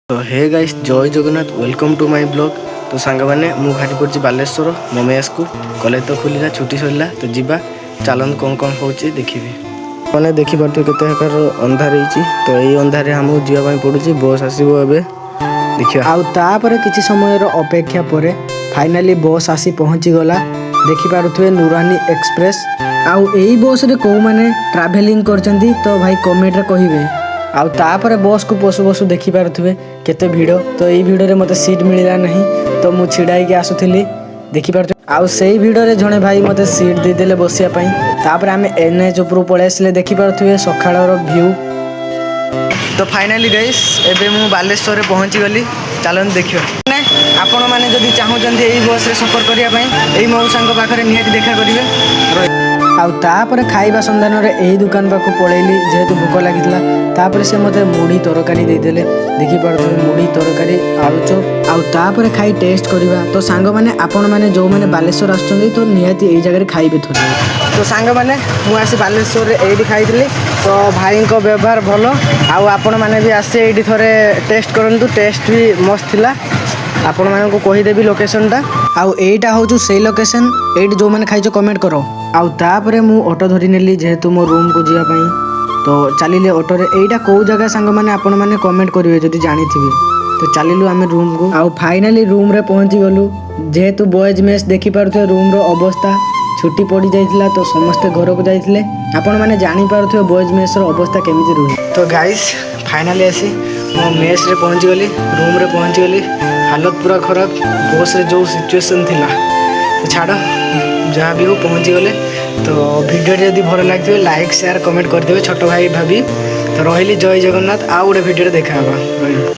तो hey guys Jai Jagannath welcome to my blog. तो song मैंने मु बाहरी पड़ी बालेश्वर मो मेस को कॉलेज तो खुलला छुट्टी सरला तो जीवा चलन कौन कौन हो देखी मैंने देखिपे के अंधार रही तो यही अंधारे आमको जावाई पड़ू बस आसो ए देखिए आउे किसी समय अपेक्षा पर फाइनाली बस आसी पहुँची गला। देखिपे नूरानी एक्सप्रेस आउ यही बस रे को माने ट्रैवलिंग करचंदी तो भाई कमेंट रे कहिबे। आउ तापर बस को पशु पशु देखी पारुथिबे केते भिड़। तो यही भिड़ रे मते सीट मिलला नहीं तो मु छिड़ाई के आसुथिली देखि पारु। आउ सेही भिड़ रे जणे भाई मते सीट दे देले बसिया पई। तापर आमे एनएच ऊपर पळे आसले देखि पारुथिबे सखाळर व्यू। तो फाइनली गाइस एबे मु बालेश्वर रे पहुंची गली चलन देखियो ने आपण माने जदी चाहुचंदी एही बस रे सफर करिया पई एही मौसांग पाखरे निहाती देखा करिवे। आउ तापर खाइबा संधान रे एही दुकान पाखु पळेली जेहेतु भूख लागितला। तापर से मते मुढ़ी तरकारी दे देले देखि पारथुबे मुढ़ी तरकारी आलू चॉप। आउ तापर खाई टेस्ट करिवा। तो सांग माने आपण माने जो माने बालेश्वर आछुचंदी तो निहाती एही जगह रे खाइबे थोड़ी। तो सांग माने मु आसी बालेश्वर रे एही खाइतली तो भाई को व्यवहार भलो। आउ आपण माने भी आसे एही थोरे टेस्ट करंतु टेस्ट भी मस्त थिला। आपण माने को कहि देबी लोकेशन टा। आउ एटा होजु सेही लोकेशन एठी जो माने खाइछो कमेंट करो। आउ तापर मु ऑटो धरि नेली जेहेतु मो रूम को जिया पई तो चलिले ऑटो रे। एटा को जगह सांग माने आपण माने कमेंट करिवे जदि जानिथिबे। तो चलिलु आमे रूम को। आउ फाइनली रूम रे पहुंची गलु जेहेतु बॉयज मेस देखि पारुथे रूम रो अवस्था छुट्टी पड़ी जाइतिला तो समस्त घर को जाइतिले आपण माने जानि पारुथे बॉयज मेस रो अवस्था केमिति रुहे। तो गाइस फाइनली आसी मो मेस रे पहुंची गली रूम रे पहुंची गली हालत पूरा खराब बस रे जो सिचुएशन थिला तो छाड़ जहाँ भी हो पहुँची गले। तो वीडियो जदि भल लगे लाइक शेयर कमेंट करदे छोट भाई भाभी। तो रही जय जगन्नाथ आउ गोटे वीडियो देखा।